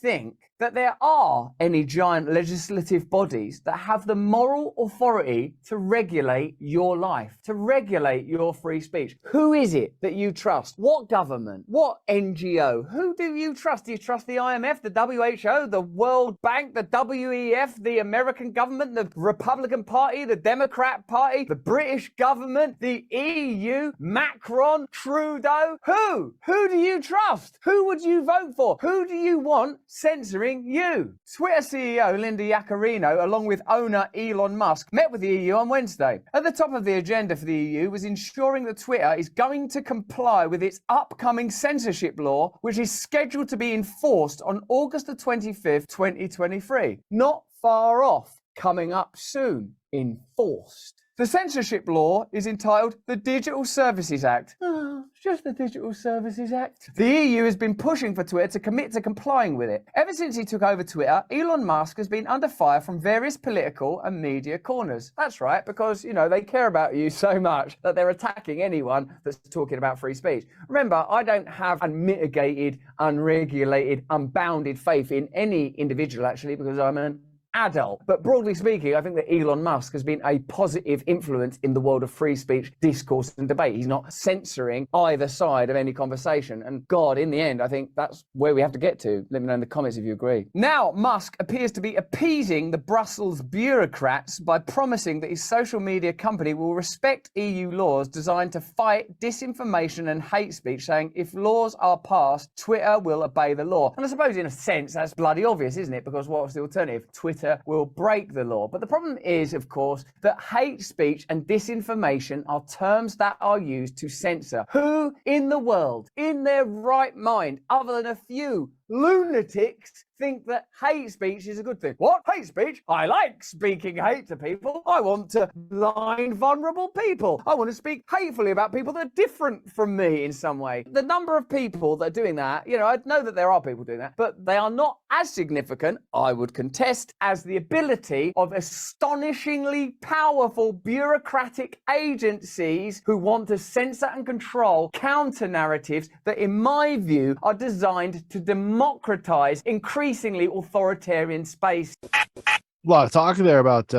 think that there are any giant legislative bodies that have the moral authority to regulate your life, to regulate your free speech? Who is it that you trust? What government? What NGO? Who do you trust? Do you trust the IMF, the WHO, the World Bank, the WEF, the American government, the Republican Party, the Democrat Party, the British government, the EU, Macron, Trudeau? Who? Who do you trust? Who would you vote for? Who do you want censoring you? Twitter CEO Linda Yaccarino, along with owner Elon Musk, met with the EU on Wednesday. At the top of the agenda for the EU was ensuring that Twitter is going to comply with its upcoming censorship law, which is scheduled to be enforced on August the 25th, 2023. Not far off, coming up soon, enforced. The censorship law is entitled the Digital Services Act. Oh, just the Digital Services Act. The EU has been pushing for Twitter to commit to complying with it. Ever since he took over Twitter, Elon Musk has been under fire from various political and media corners. That's right, because, you know, they care about you so much that they're attacking anyone that's talking about free speech. Remember, I don't have unmitigated, unregulated, unbounded faith in any individual, actually, because I'm an adult. But broadly speaking, I think that Elon Musk has been a positive influence in the world of free speech, discourse and debate. He's not censoring either side of any conversation. And God, in the end, I think that's where we have to get to. Let me know in the comments if you agree. Now, Musk appears to be appeasing the Brussels bureaucrats by promising that his social media company will respect EU laws designed to fight disinformation and hate speech, saying if laws are passed, Twitter will obey the law. And I suppose in a sense, that's bloody obvious, isn't it? Because what's the alternative? Twitter will break the law. But the problem is, of course, that hate speech and disinformation are terms that are used to censor. Who in the world, in their right mind, other than a few lunatics, think that hate speech is a good thing? What? Hate speech? I like speaking hate to people. I want to blind vulnerable people. I want to speak hatefully about people that are different from me in some way. The number of people that are doing that, you know, I know that there are people doing that, but they are not as significant, I would contest, as the ability of astonishingly powerful bureaucratic agencies who want to censor and control counter narratives that, in my view, are designed to democratize increasingly authoritarian space. A lot of talk there about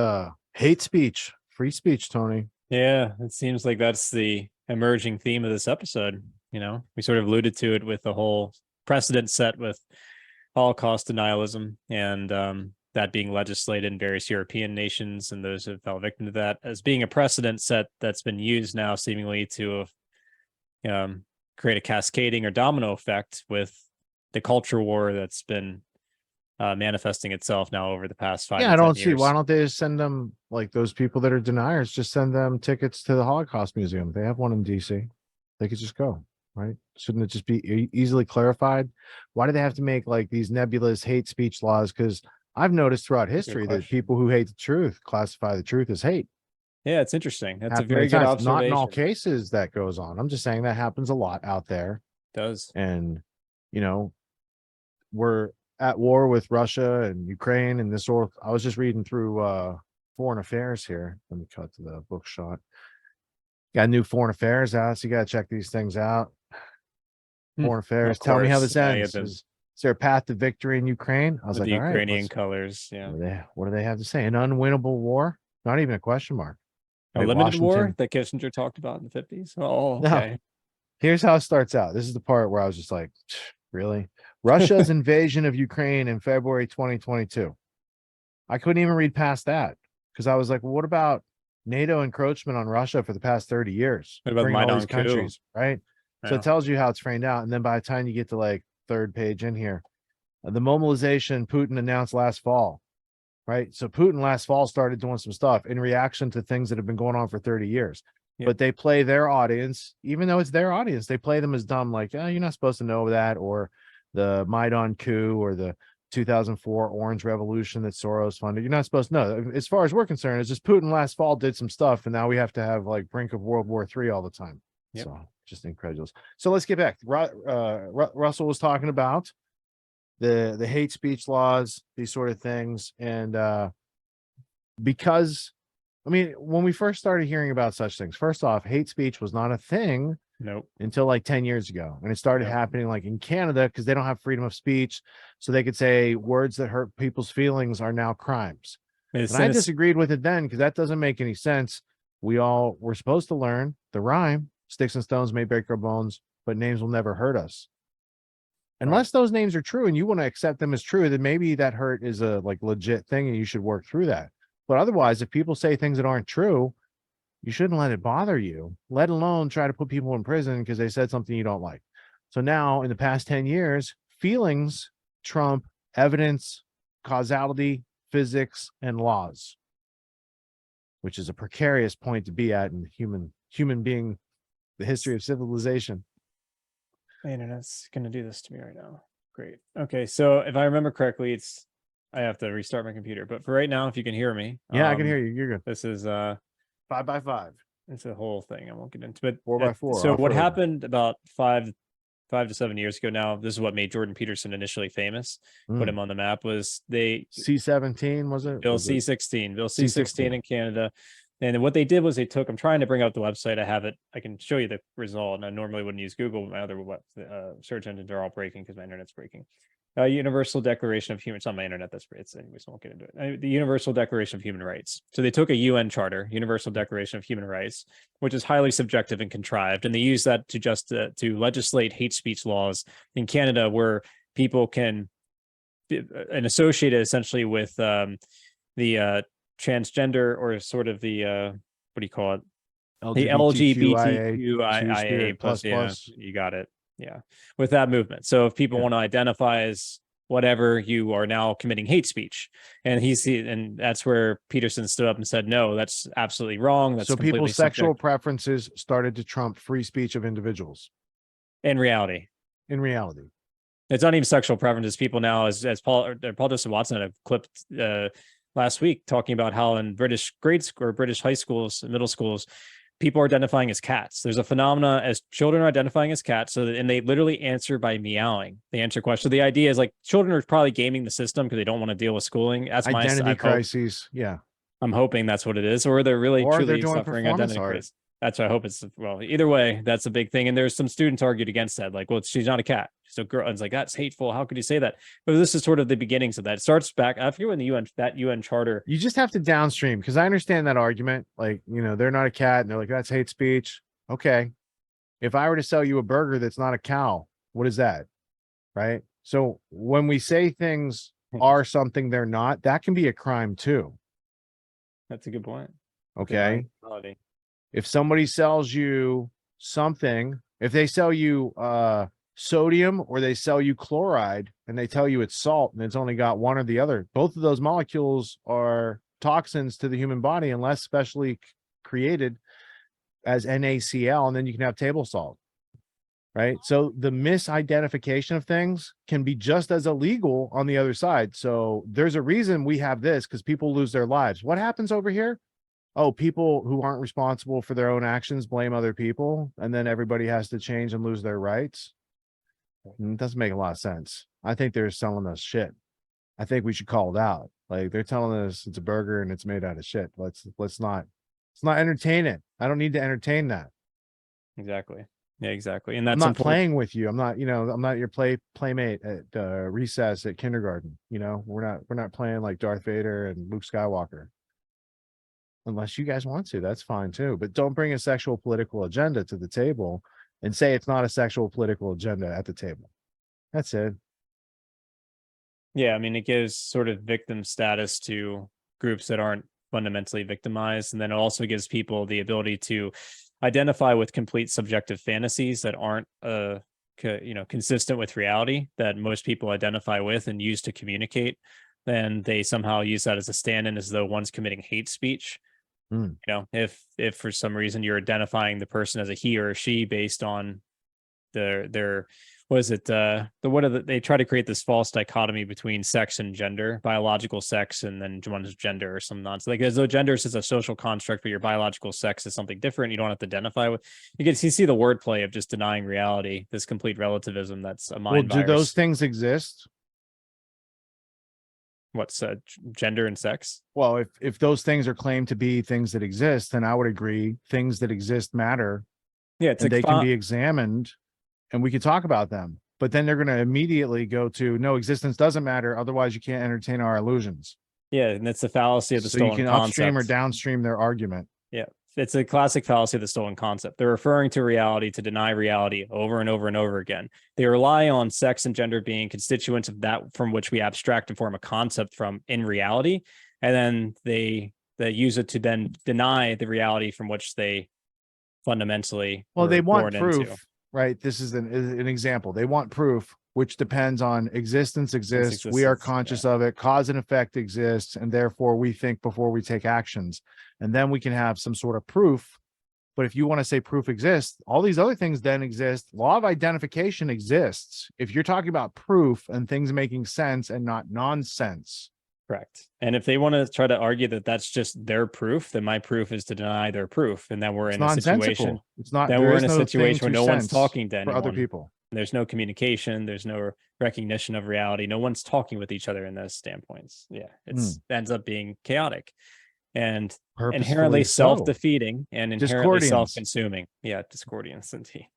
hate speech, free speech, Tony. Yeah, it seems like that's the emerging theme of this episode. You know, we sort of alluded to it with the whole precedent set with Holocaust denialism and that being legislated in various European nations and those who fell victim to that as being a precedent set that's been used now seemingly to create a cascading or domino effect with the culture war that's been manifesting itself now over the past 5 Yeah, to I don't 10 see years. why don't they just send them, like those people that are deniers, just send them tickets to the Holocaust Museum. They have one in DC. They could just go, right? Shouldn't it just be easily clarified? Why do they have to make like these nebulous hate speech laws? Because I've noticed throughout history that people who hate the truth classify the truth as hate. Yeah, it's interesting. That's a Happens very many good times. observation. Not in all cases that goes on. I'm just saying that happens a lot out there. It does. And, you know, we're at war with Russia and Ukraine and this sort. I was just reading through Foreign Affairs here. Let me cut to the book shot. Got new Foreign Affairs out, so you got to check these things out. Foreign Affairs. Tell me how this ends. Is there a path to victory in Ukraine? I was like, the all right, Ukrainian colors. Yeah. what do they have to say? An unwinnable war? Not even a question mark. A Right, limited Washington. war that Kissinger talked about in the 50s. Oh, okay. No. Here's how it starts out. This is the part where I was just like, really? Russia's invasion of Ukraine in February 2022. I couldn't even read past that because I was like, well, what about NATO encroachment on Russia for the past 30 years? What about Bringing all Maidan these countries, right? So Yeah. it tells you how it's framed out. And then by the time you get to like third page in here, the mobilization Putin announced last fall, right? So Putin last fall started doing some stuff in reaction to things that have been going on for 30 years. Yep. But they play their audience, even though it's their audience, they play them as dumb, like, oh, you're not supposed to know that, or the Maidan coup, or the 2004 Orange Revolution that Soros funded. You're not supposed to know. As far as we're concerned, it's just Putin last fall did some stuff, and now we have to have like brink of World War III all the time. Yep. So just incredulous. So let's get back. Russell was talking about the hate speech laws, these sort of things, and because, I mean, when we first started hearing about such things, first off, hate speech was not a thing Nope. until like 10 years ago. And it started happening like in Canada because they don't have freedom of speech. So they could say words that hurt people's feelings are now crimes. And I disagreed with it then because that doesn't make any sense. We're supposed to learn the rhyme. Sticks and stones may break our bones, but names will never hurt us. Unless those names are true and you want to accept them as true, then maybe that hurt is a like legit thing and you should work through that. But otherwise, if people say things that aren't true, you shouldn't let it bother you, let alone try to put people in prison because they said something you don't like. So now in the past 10 years, feelings trump evidence, causality, physics, and laws, which is a precarious point to be at in human being, the history of civilization. The internet's going to do this to me right now. Great. Okay. So if I remember correctly, I have to restart my computer, but for right now, if you can hear me. Yeah, I can hear you. You're good. This is 5x5. It's a whole thing. I won't get into it. 4x4. So what happened about 5 to 7 years ago now, this is what made Jordan Peterson initially famous, put him on the map, was C-17, was it? Bill C-16, Bill C-16 in Canada. And what they did was I'm trying to bring up the website. I have it. I can show you the result. And I normally wouldn't use Google, but my other search engines are all breaking because my internet's breaking. Universal Declaration of Human. It's on my internet. It's anyways. I won't get into it. The Universal Declaration of Human Rights. So they took a UN charter, Universal Declaration of Human Rights, which is highly subjective and contrived, and they use that to legislate hate speech laws in Canada, where people can and associate it essentially with the transgender, or sort of the what do you call it? The LGBTQIA plus. Yeah, you got it. Yeah, with that movement. So if people want to identify as whatever, you are now committing hate speech. And that's where Peterson stood up and said, no, that's absolutely wrong. That's so people's sexual preferences started to trump free speech of individuals. In reality. It's not even sexual preferences. People now, as Paul Joseph Watson had a clip last week talking about how in British grade school or British high schools and middle schools, people are identifying as cats. There's a phenomena as children are identifying as cats. And they literally answer by meowing. They answer questions. So the idea is like children are probably gaming the system because they don't want to deal with schooling. That's my identity crises. Yeah. I'm hoping that's what it is. Or they're really truly suffering identity crisis. That's what I hope it's. Well, either way, that's a big thing. And there's some students argued against that. Like, well, she's not a cat. So girl, and it's like, that's hateful. How could you say that? But this is sort of the beginnings of that. It starts back, I forget when that UN charter. You just have to downstream, because I understand that argument. Like, they're not a cat and they're like, that's hate speech. Okay. If I were to sell you a burger that's not a cow, what is that? Right. So when we say things are something they're not, that can be a crime too. That's a good point. Okay. If somebody sells you something, if they sell you sodium or they sell you chloride and they tell you it's salt and it's only got one or the other, both of those molecules are toxins to the human body unless specially created as NaCl, and then you can have table salt. Right. So the misidentification of things can be just as illegal on the other side. So there's a reason we have this, because people lose their lives. What happens over here? Oh, people who aren't responsible for their own actions blame other people, and then everybody has to change and lose their rights. It doesn't make a lot of sense. I think they're selling us shit. I think we should call it out. Like, they're telling us it's a burger and it's made out of shit. Let's not entertain it. I don't need to entertain that. Exactly. Yeah, exactly. And that's I'm not playing with you. I'm not your playmate at recess at kindergarten. We're not playing like Darth Vader and Luke Skywalker. Unless you guys want to, that's fine too. But don't bring a sexual political agenda to the table and say it's not a sexual political agenda at the table. That's it. Yeah, I mean, it gives sort of victim status to groups that aren't fundamentally victimized. And then it also gives people the ability to identify with complete subjective fantasies that aren't consistent with reality, that most people identify with and use to communicate. Then they somehow use that as a stand-in, as though one's committing hate speech. If for some reason you're identifying the person as a he or a she based on their they try to create this false dichotomy between sex and gender, biological sex, and then one's gender or some nonsense. Like, as though gender is a social construct, but your biological sex is something different. You don't have to identify with. You see the wordplay of just denying reality, this complete relativism that's a mind virus. Do those things exist? What's gender and sex? Well, if those things are claimed to be things that exist, then I would agree things that exist matter. Yeah, it's and like they can be examined and we can talk about them. But then they're going to immediately go to, no, existence doesn't matter. Otherwise, you can't entertain our illusions. yeah, and it's the fallacy of the So stolen you can concept. upstream or downstream their argument. Yeah, it's a classic fallacy of the stolen concept. They're referring to reality to deny reality over and over and over again. They rely on sex and gender being constituents of that from which we abstract and form a concept from in reality, and then they use it to then deny the reality from which they fundamentally They were want born proof, into. right? This is an example. They want proof, which depends on existence exists. We are conscious of it. Cause and effect exists. And therefore we think before we take actions. And then we can have some sort of proof. But if you want to say proof exists, all these other things then exist. Law of identification exists. If you're talking about proof and things making sense and not nonsense. Correct. And if they want to try to argue that that's just their proof, then my proof is to deny their proof. And then we're in a situation. It's not. Then we're in a situation where no one's talking to anyone. For other people. There's no communication. There's no recognition of reality. No one's talking with each other in those standpoints. Yeah, it ends up being chaotic and inherently self-defeating and inherently self-consuming. Yeah, discordians indeed.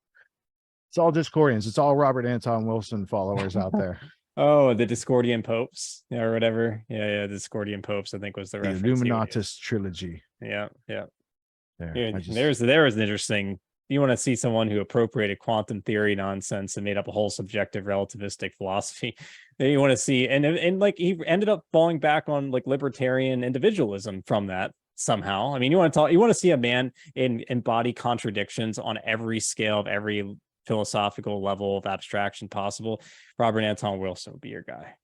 It's all discordians. It's all Robert Anton Wilson followers out there. Oh, the Discordian Popes, or whatever. Yeah, the Discordian Popes, I think was the reference. The Illuminatus trilogy. Yeah. There was an interesting. You want to see someone who appropriated quantum theory nonsense and made up a whole subjective relativistic philosophy. Then you want to see, and like he ended up falling back on like libertarian individualism from that somehow. I mean, you want to see a man embody contradictions on every scale of every philosophical level of abstraction possible. Robert Anton Wilson would be your guy.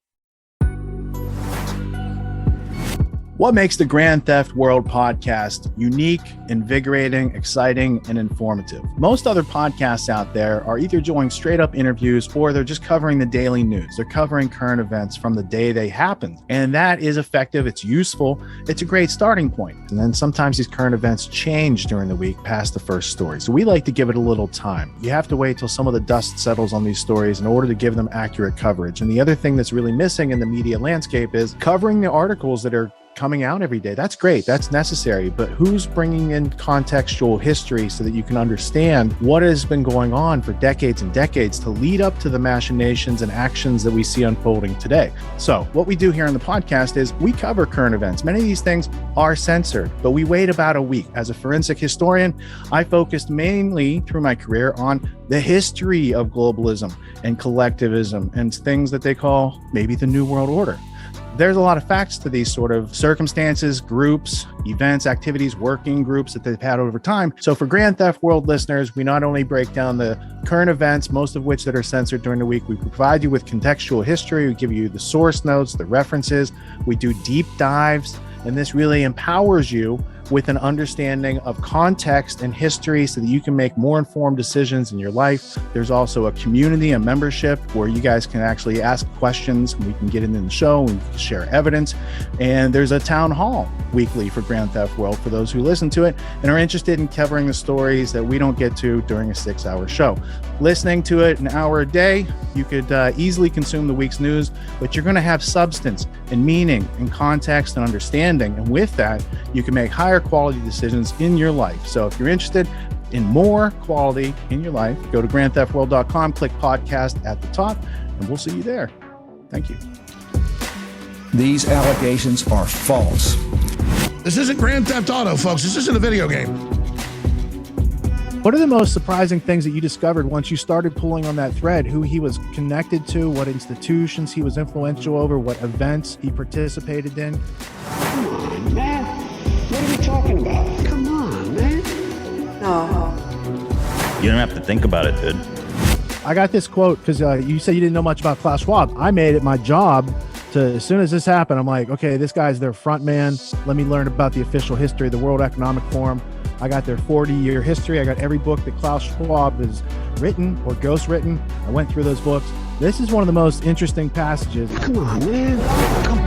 What makes the Grand Theft World podcast unique, invigorating, exciting, and informative? Most other podcasts out there are either doing straight up interviews or they're just covering the daily news. They're covering current events from the day they happened. And that is effective. It's useful. It's a great starting point. And then sometimes these current events change during the week past the first story. So we like to give it a little time. You have to wait till some of the dust settles on these stories in order to give them accurate coverage. And the other thing that's really missing in the media landscape is covering the articles that are coming out every day. That's great. That's necessary. But who's bringing in contextual history so that you can understand what has been going on for decades and decades to lead up to the machinations and actions that we see unfolding today? So what we do here on the podcast is we cover current events. Many of these things are censored, but we wait about a week. As a forensic historian, I focused mainly through my career on the history of globalism and collectivism and things that they call maybe the New World Order. There's a lot of facts to these sort of circumstances, groups, events, activities, working groups that they've had over time. So for Grand Theft World listeners, we not only break down the current events, most of which that are censored during the week, we provide you with contextual history, we give you the source notes, the references, we do deep dives, and this really empowers you with an understanding of context and history so that you can make more informed decisions in your life. There's also a community, a membership where you guys can actually ask questions and we can get into the show and we can share evidence. And there's a town hall weekly for Grand Theft World for those who listen to it and are interested in covering the stories that we don't get to during a 6-hour show. Listening to it an hour a day, you could easily consume the week's news, but you're going to have substance and meaning and context and understanding. And with that, you can make higher quality decisions in your life. So if you're interested in more quality in your life, go to grandtheftworld.com, click podcast at the top, and we'll see you there. Thank you. These allegations are false. This isn't Grand Theft Auto, folks. This isn't a video game. What are the most surprising things that you discovered once you started pulling on that thread? Who he was connected to, what institutions he was influential over, what events he participated in? Come on, man. What are we talking about? Come on, man. No. You don't have to think about it, dude. I got this quote because you said you didn't know much about Klaus Schwab. I made it my job to, as soon as this happened, I'm like, okay, this guy's their front man. Let me learn about the official history of the World Economic Forum. I got their 40-year history. I got every book that Klaus Schwab has written or ghostwritten. I went through those books. This is one of the most interesting passages. Come on, man. Come